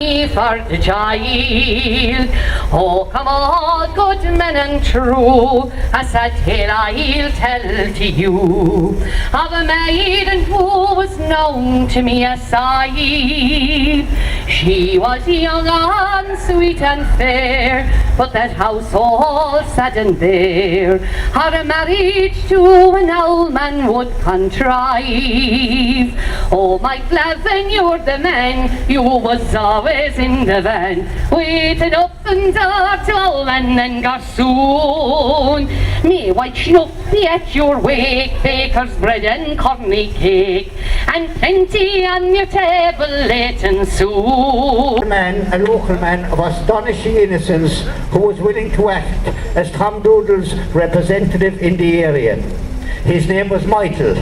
For the child, oh come all good men and true, a sad tale I'll tell to you, of a maiden who was known to me as I. She was young and sweet and fair, but that house all sad and bare, her marriage to an old man would contrive. Oh my Glavin, you're the man, you was always in the van, waited up and down to old man and got soon. Me white snuffy at your wake, baker's bread and corny cake, and plenty on your table late and soon. A local man of astonishing innocence who was willing to act as Tom Doodle's representative in the area. His name was Michael,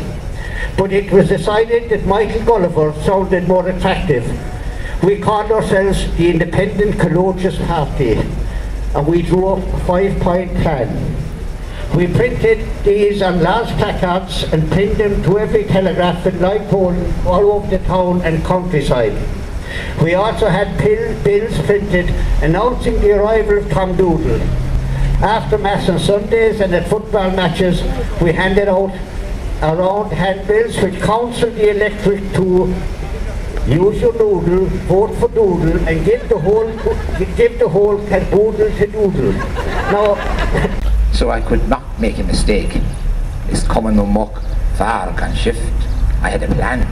but it was decided that Michael Gulliver sounded more attractive. We called ourselves the Independent Collegiate Party, and we drew up a 5-point plan. We printed these on large placards and pinned them to every telegraph and light pole all over the town and countryside. We also had bills printed announcing the arrival of Tom Doodle. After Mass on Sundays and at football matches, we handed out around handbills which counselled the electorate to use your noodle, vote for Doodle, and give the whole caboodle to Doodle. Now, so I could not make a mistake. Is coming no muck, far can shift. I had a plan.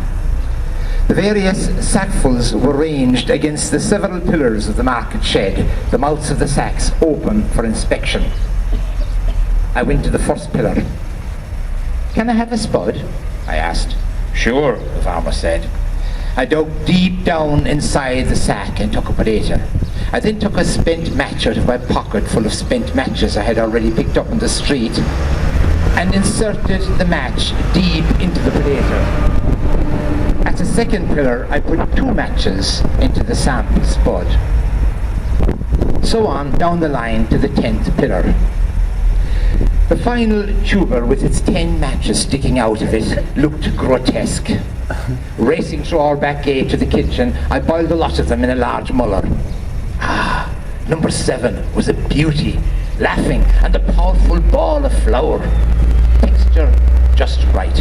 The various sackfuls were ranged against the several pillars of the market shed, the mouths of the sacks open for inspection. I went to the first pillar. Can I have a spud? I asked. Sure, the farmer said. I dug deep down inside the sack and took a potato. I then took a spent match out of my pocket full of spent matches I had already picked up on the street and inserted the match deep into the potato. At the second pillar, I put 2 matches into the sample spud. So on down the line to the 10th pillar. The final tuber with its 10 matches sticking out of it looked grotesque. Racing through our back gate to the kitchen, I boiled a lot of them in a large muller. Ah, number 7 was a beauty, laughing and a powerful ball of flour. Texture just right.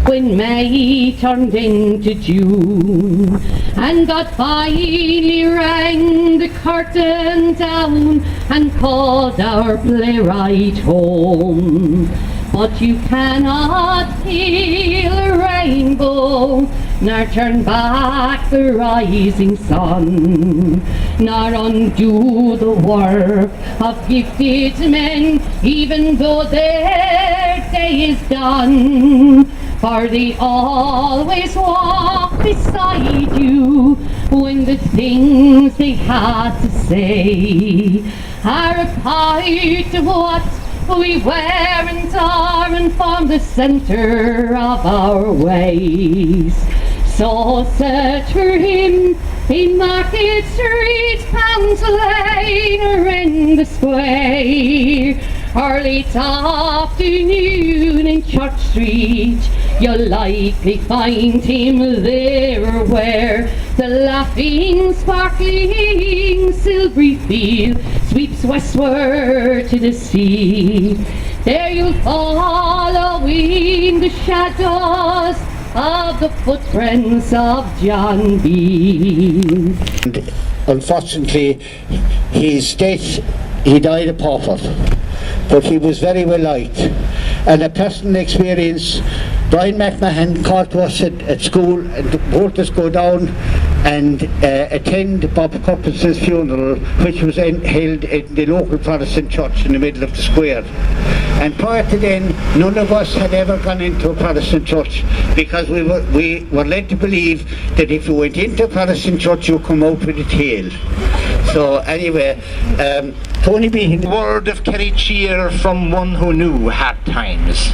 When May turned into June, and God finally rang the curtain down and called our playwright home. But you cannot heal a rainbow, nor turn back the rising sun, nor undo the work of gifted men, even though their day is done. For they always walk beside you when the things they had to say are a part of what we wear and are and form the centre of our ways. So search for him in Market Street, Pound Lane, or in the square, or late afternoon in Church Street. You'll likely find him there where the laughing, sparkling, silvery field sweeps westward to the sea. There you'll follow in the shadows of the footprints of John B. unfortunately, his death, he died a pauper, but he was very well liked. And a personal experience, Brian McMahon called to us at school, and both of us go down and attend Bob Coppins' funeral, which was held in the local Protestant church in the middle of the square. And prior to then, none of us had ever gone into a Protestant church, because we were led to believe that if you went into a Protestant church, you come out with a tail. So anyway, Tony B. Word of Kerry cheer from one who knew hard times.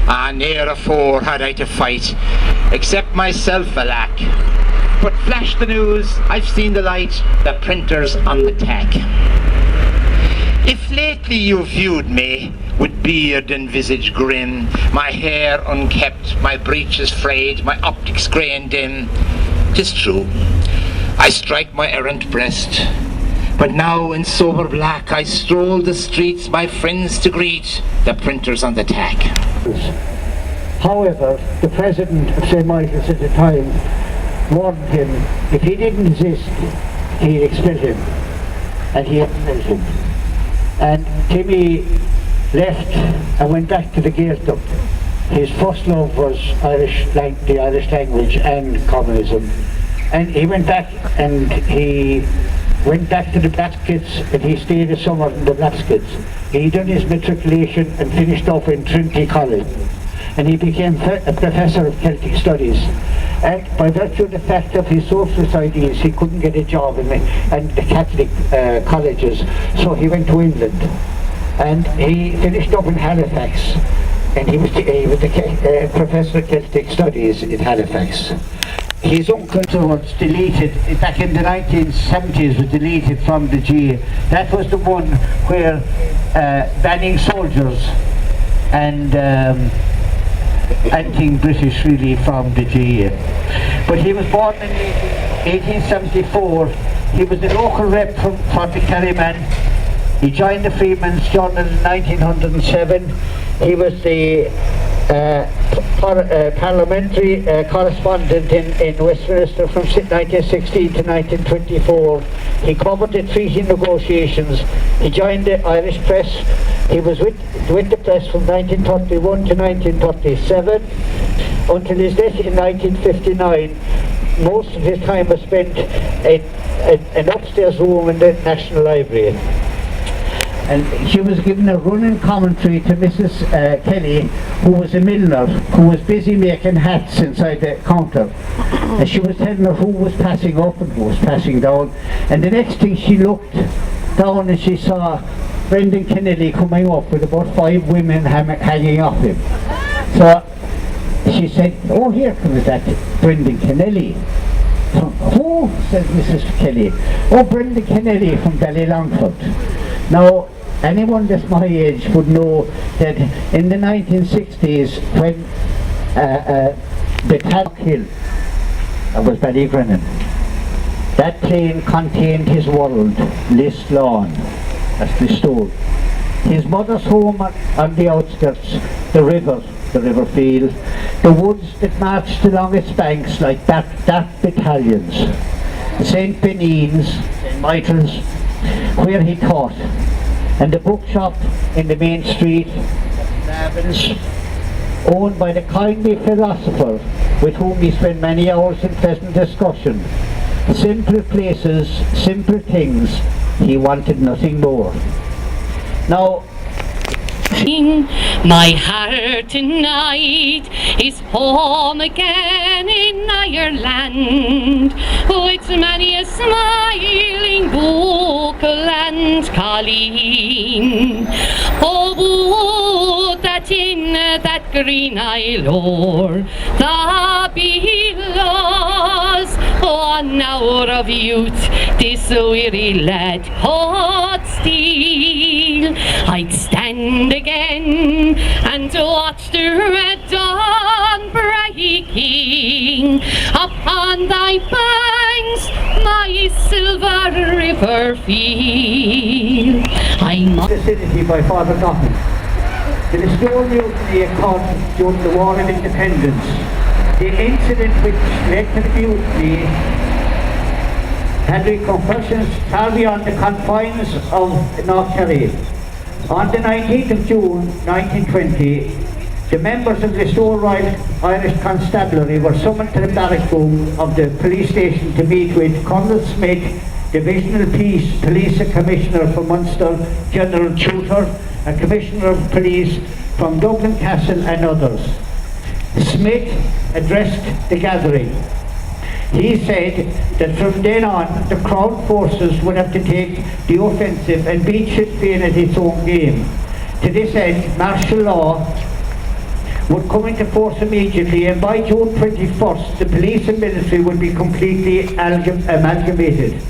Ne'er afore had I to fight, except myself, alack. But flash the news, I've seen the light, the printer's on the tack. If lately you've viewed me, with beard and visage grim, my hair unkept, my breeches frayed, my optics grey and dim, 'tis true, I strike my errant breast. But now in sober black I stroll the streets, my friends to greet, the printers on the tack. However, the president of St. Michael's at the time warned him if he didn't exist, he'd expel him. And he expelled him. And Timmy left and went back to the Gaeltacht. His first love was the Irish language and communism. And he went back and he went back to the Blackskits and he stayed a summer in the Blackskits. He done his matriculation and finished off in Trinity College. And he became a professor of Celtic studies. And by virtue of the fact of his socialist ideas, he couldn't get a job in the Catholic colleges, so he went to England. And he finished up in Halifax. And he was a professor of Celtic studies in Halifax. His uncle was deleted, back in the 1970s, was deleted from the GA. That was the one where banning soldiers and anti-British really from the GA. But he was born in 1874. He was the local rep for the Kerryman. He joined the Freeman's Journal in 1907. He was the parliamentary correspondent in Westminster from 1916 to 1924. He covered the treaty negotiations. He joined the Irish press. He was with the press from 1931 to 1937 until his death in 1959. Most of his time was spent in an upstairs room in the National Library. And she was given a running commentary to Mrs. Kelly, who was a milliner, who was busy making hats inside the counter. And she was telling her who was passing up and who was passing down. And the next thing she looked down and she saw Brendan Kennedy coming up with about 5 women hanging off him. So she said, "Oh, here comes that Brendan Kennedy." "Who?" said Mrs. Kelly. "Oh, Brendan Kennedy from Ballylongford." Now, anyone that's my age would know that in the 1960s, when the tank hill was Ballygrennan, that plane contained his world, Lislawn, that's Listowel. His mother's home on the outskirts, the river field, the woods that marched along its banks like dark battalions, St. Benines, St. Michael's, where he taught, and the bookshop in the main street, Ravens, owned by the kindly philosopher with whom he spent many hours in pleasant discussion. Simple places, simple things, he wanted nothing more. Now, my heart tonight is home again in Ireland, with many a smiling buckle and colleen. Oh, would that in that green isle o'er the billows, 1 hour of youth, this weary lad hot still, I'd stand again and watch the red dawn breaking upon thy banks, my silver river feel. I'm the vicinity by Father Gotham. The Listowel mutiny occurred during the War of Independence. The incident which led to the mutiny had repercussions far beyond the confines of North Kerry. On the 19th of June 1920, the members of the Listowel Royal Irish Constabulary were summoned to the barrack room of the police station to meet with Colonel Smith, Divisional Police Commissioner for Munster, General Tutor, a Commissioner of Police from Dublin Castle and others. Smith addressed the gathering. He said that from then on the Crown forces would have to take the offensive and beat Sinn Féin at its own game. To this end, martial law would come into force immediately, and by June 21st the police and military would be completely amalgamated.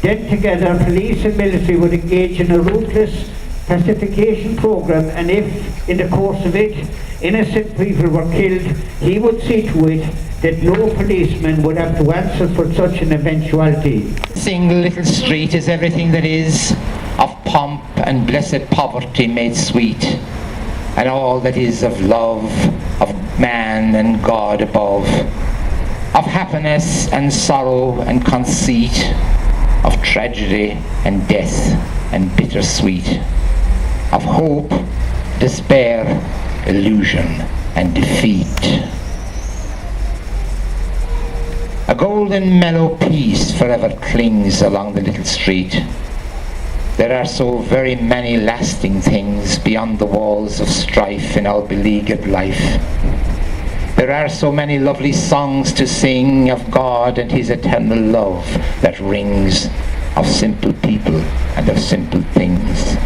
Then together police and military would engage in a ruthless pacification program, and if in the course of it innocent people were killed, he would see to it that no policeman would have to answer for such an eventuality. Single little street is everything that is of pomp and blessed poverty made sweet, and all that is of love, of man and God above, of happiness and sorrow and conceit, of tragedy and death and bittersweet, of hope, despair, illusion and defeat. A golden mellow peace forever clings along the little street. There are so very many lasting things beyond the walls of strife in our beleaguered life. There are so many lovely songs to sing of God and his eternal love that rings, of simple people and of simple things.